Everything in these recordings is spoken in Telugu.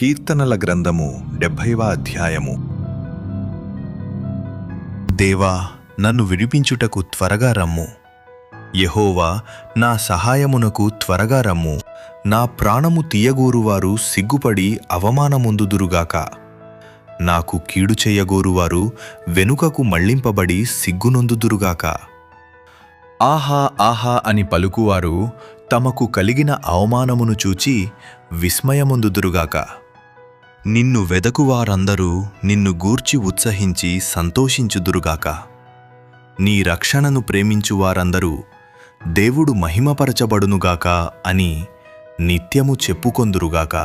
కీర్తనల గ్రంథము 70వ అధ్యాయము. దేవా, నన్ను విడిపించుటకు త్వరగా రమ్ము. యెహోవా, నా సహాయమునకు త్వరగా రమ్ము. నా ప్రాణము తీయగోరువారు సిగ్గుపడి అవమానముందుదురుగాక. నాకు కీడు చెయ్యగోరువారు వెనుకకు మళ్లింపబడి సిగ్గునొందుదురుగాక. ఆహా ఆహా అని పలుకువారు తమకు కలిగిన అవమానమును చూచి విస్మయముందుదురుగాక. నిన్ను వెదకువారందరూ నిన్ను గూర్చి ఉత్సహించి సంతోషించుదురుగాక. నీ రక్షణను ప్రేమించువారందరూ దేవుడు మహిమపరచబడునుగాక అని నిత్యము చెప్పుకొందురుగాక.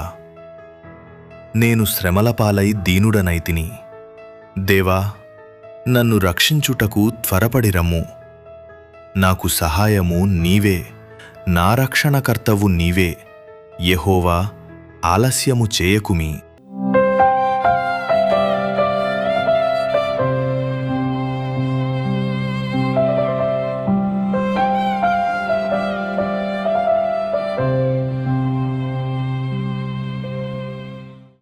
నేను శ్రమల పాలై దీనుడనైతిని. దేవా, నన్ను రక్షించుటకు త్వరపడి రమ్ము. నాకు సహాయము నీవే, నా రక్షణకర్తవు నీవే. యెహోవా, ఆలస్యము చేయకుమి.